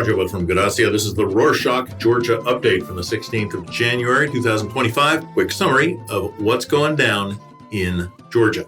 Marco from Gracia. This is the Rorschach, Georgia update from the 16th of January, 2025. Quick summary of what's going down in Georgia.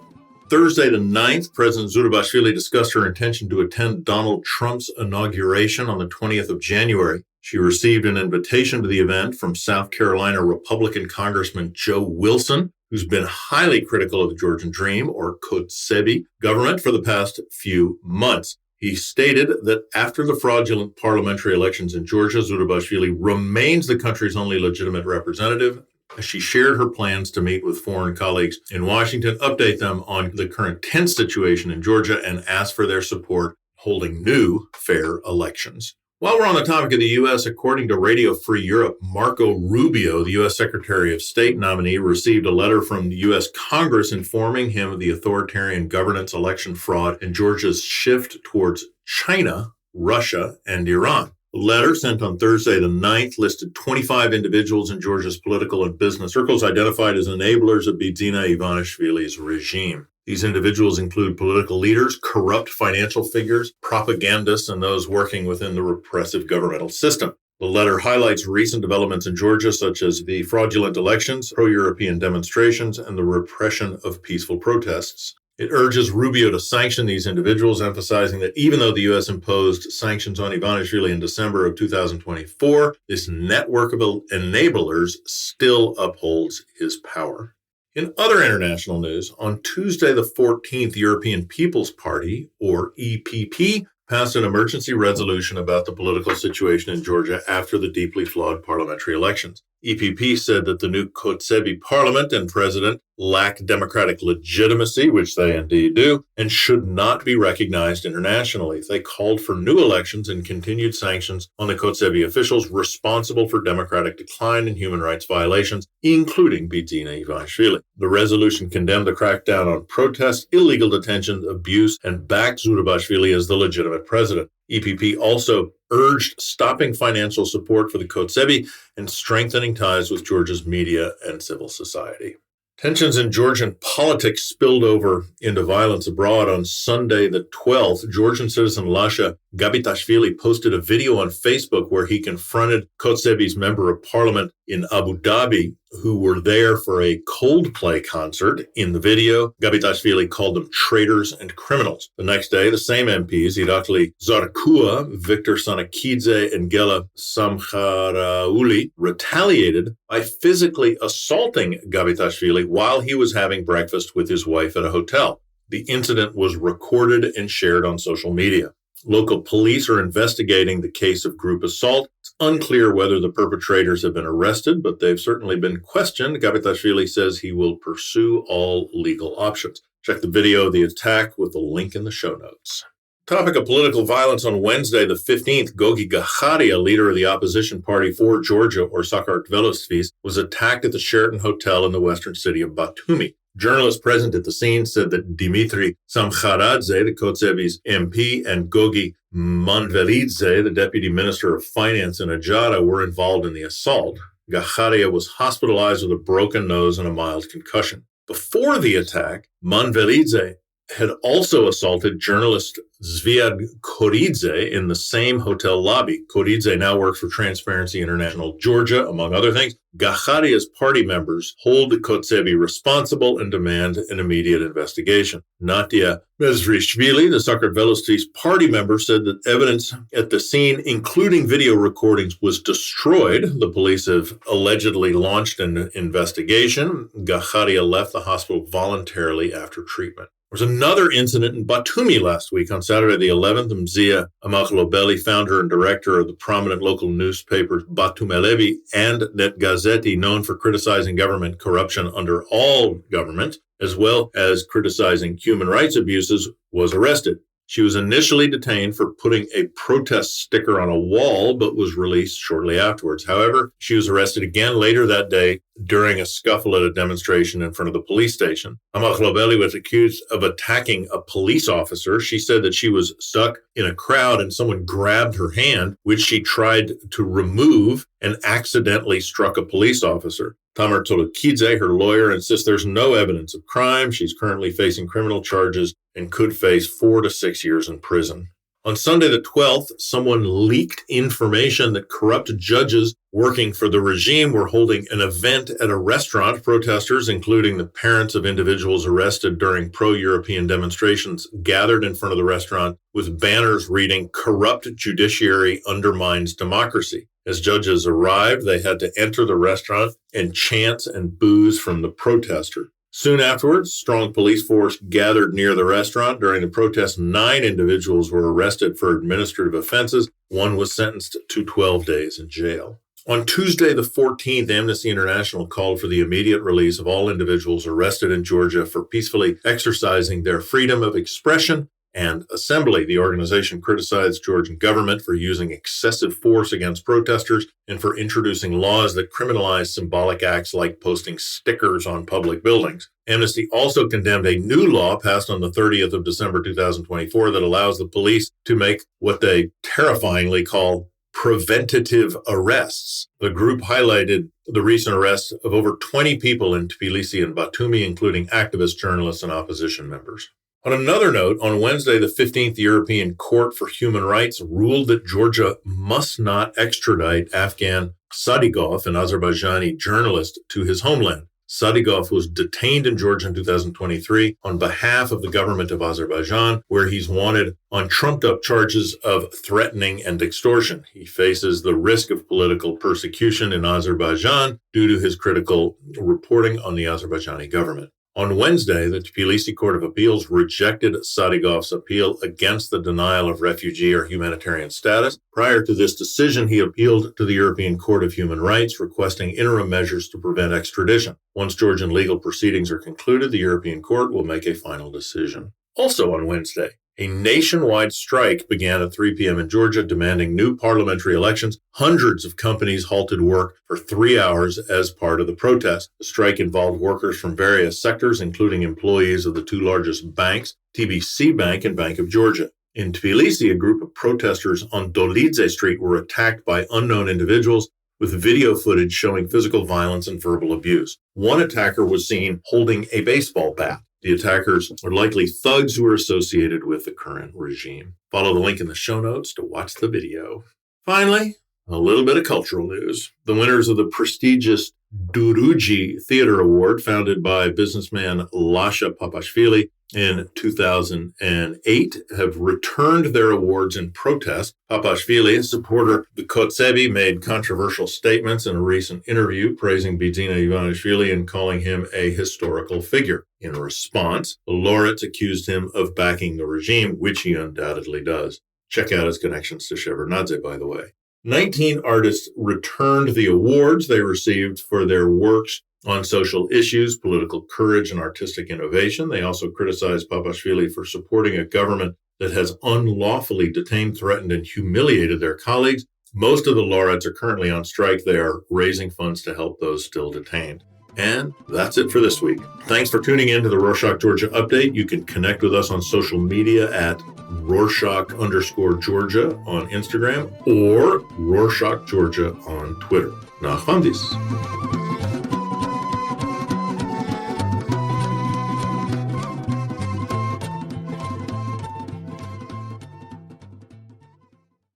Thursday the 9th, President Ivanishvili discussed her intention to attend Donald Trump's inauguration on the 20th of January. She received an invitation to the event from South Carolina Republican Congressman Joe Wilson, who's been highly critical of the Georgian Dream, or Kotsebi, government for the past few months. He stated that after the fraudulent parliamentary elections in Georgia, Ivanishvili remains the country's only legitimate representative. She shared her plans to meet with foreign colleagues in Washington, update them on the current tense situation in Georgia, and ask for their support holding new, fair elections. While we're on the topic of the U.S., according to Radio Free Europe, Marco Rubio, the U.S. Secretary of State nominee, received a letter from the U.S. Congress informing him of the authoritarian governance, election fraud, and Georgia's shift towards China, Russia, and Iran. The letter, sent on Thursday the 9th, listed 25 individuals in Georgia's political and business circles identified as enablers of Bidzina Ivanishvili's regime. These individuals include political leaders, corrupt financial figures, propagandists, and those working within the repressive governmental system. The letter highlights recent developments in Georgia, such as the fraudulent elections, pro-European demonstrations, and the repression of peaceful protests. It urges Rubio to sanction these individuals, emphasizing that even though the U.S. imposed sanctions on Ivanishvili in December of 2024, this network of enablers still upholds his power. In other international news, on Tuesday the 14th, European People's Party, or EPP, passed an emergency resolution about the political situation in Georgia after the deeply flawed parliamentary elections. EPP said that the new Kotsebi parliament and president lack democratic legitimacy, which they indeed do, and should not be recognized internationally. They called for new elections and continued sanctions on the Kotsebi officials responsible for democratic decline and human rights violations, including Bidzina Ivanishvili. The resolution condemned the crackdown on protests, illegal detentions, abuse, and backed Ivanishvili as the legitimate president. EPP also urged stopping financial support for the Kotsebi and strengthening ties with Georgia's media and civil society. Tensions in Georgian politics spilled over into violence abroad. On Sunday the 12th, Georgian citizen Lasha Gabitashvili posted a video on Facebook where he confronted Kotsebi's member of parliament in Abu Dhabi, who were there for a Coldplay concert. In the video, Gabitashvili called them traitors and criminals. The next day, the same MPs, Irakli Zarkua, Victor Sanakidze, and Gela Samkharauli, retaliated by physically assaulting Gabitashvili while he was having breakfast with his wife at a hotel. The incident was recorded and shared on social media. Local police are investigating the case of group assault. It's unclear whether the perpetrators have been arrested, but they've certainly been questioned. Gabitashvili says he will pursue all legal options. Check the video of the attack with the link in the show notes. Topic of political violence on Wednesday, the 15th, Gogi Gakharia, leader of the opposition party for Georgia, or Sakartvelos, was attacked at the Sheraton Hotel in the western city of Batumi. Journalists present at the scene said that Dimitri Samkharadze, the Kotsebi's MP, and Gogi Manvelidze, the deputy minister of finance in Ajara, were involved in the assault. Gakharia was hospitalized with a broken nose and a mild concussion. Before the attack, Manvelidze had also assaulted journalist Zviad Koridze in the same hotel lobby. Koridze now works for Transparency International Georgia, among other things. Gakharia's party members hold Kotsebi responsible and demand an immediate investigation. Natia Mezrishvili, the Sakartvelos party member, said that evidence at the scene, including video recordings, was destroyed. The police have allegedly launched an investigation. Gakharia left the hospital voluntarily after treatment. There was another incident in Batumi last week. On Saturday the 11th, Mzia Amakhlobeli, founder and director of the prominent local newspaper Batumelevi and Net Gazeti, known for criticizing government corruption under all government, as well as criticizing human rights abuses, was arrested. She was initially detained for putting a protest sticker on a wall, but was released shortly afterwards. However, she was arrested again later that day during a scuffle at a demonstration in front of the police station. Amakhlobeli was accused of attacking a police officer. She said that she was stuck in a crowd and someone grabbed her hand, which she tried to remove and accidentally struck a police officer. Tamer Tolokidze, her lawyer, insists there's no evidence of crime. She's currently facing criminal charges and could face 4 to 6 years in prison. On Sunday the 12th, someone leaked information that corrupt judges working for the regime were holding an event at a restaurant. Protesters, including the parents of individuals arrested during pro-European demonstrations, gathered in front of the restaurant with banners reading, "Corrupt judiciary undermines democracy." As judges arrived, they had to enter the restaurant and chants and boos from the protesters. Soon afterwards, strong police force gathered near the restaurant. During the protest, 9 individuals were arrested for administrative offenses. One was sentenced to 12 days in jail. On Tuesday, the 14th, Amnesty International called for the immediate release of all individuals arrested in Georgia for peacefully exercising their freedom of expression and assembly. The organization criticized Georgian government for using excessive force against protesters and for introducing laws that criminalize symbolic acts like posting stickers on public buildings. Amnesty also condemned a new law passed on the 30th of December 2024 that allows the police to make what they terrifyingly call preventative arrests. The group highlighted the recent arrests of over 20 people in Tbilisi and Batumi, including activists, journalists, and opposition members. On another note, on Wednesday, the 15th European Court for Human Rights ruled that Georgia must not extradite Afghan Sadigov, an Azerbaijani journalist, to his homeland. Sadigov was detained in Georgia in 2023 on behalf of the government of Azerbaijan, where he's wanted on trumped-up charges of threatening and extortion. He faces the risk of political persecution in Azerbaijan due to his critical reporting on the Azerbaijani government. On Wednesday, the Tbilisi Court of Appeals rejected Sadigov's appeal against the denial of refugee or humanitarian status. Prior to this decision, he appealed to the European Court of Human Rights, requesting interim measures to prevent extradition. Once Georgian legal proceedings are concluded, the European Court will make a final decision. Also on Wednesday, a nationwide strike began at 3 p.m. in Georgia, demanding new parliamentary elections. Hundreds of companies halted work for 3 hours as part of the protest. The strike involved workers from various sectors, including employees of the 2 largest banks, TBC Bank and Bank of Georgia. In Tbilisi, a group of protesters on Dolidze Street were attacked by unknown individuals, with video footage showing physical violence and verbal abuse. One attacker was seen holding a baseball bat. The attackers are likely thugs who are associated with the current regime. Follow the link in the show notes to watch the video. Finally, a little bit of cultural news. The winners of the prestigious Duruji Theater Award, founded by businessman Lasha Papashvili in 2008, have returned their awards in protest. Papashvili, a supporter of the Kotsebi, made controversial statements in a recent interview, praising Bidzina Ivanishvili and calling him a historical figure. In response, the laureates accused him of backing the regime, which he undoubtedly does. Check out his connections to Shevardnadze, by the way. 19 artists returned the awards they received for their works on social issues, political courage, and artistic innovation. They also criticized Papashvili for supporting a government that has unlawfully detained, threatened, and humiliated their colleagues. Most of the laureates are currently on strike. They are raising funds to help those still detained. And that's it for this week. Thanks for tuning in to the Rorschach Georgia Update. You can connect with us on social media at Rorschach_Georgia on Instagram or Rorschach Georgia on Twitter. Nachvandis.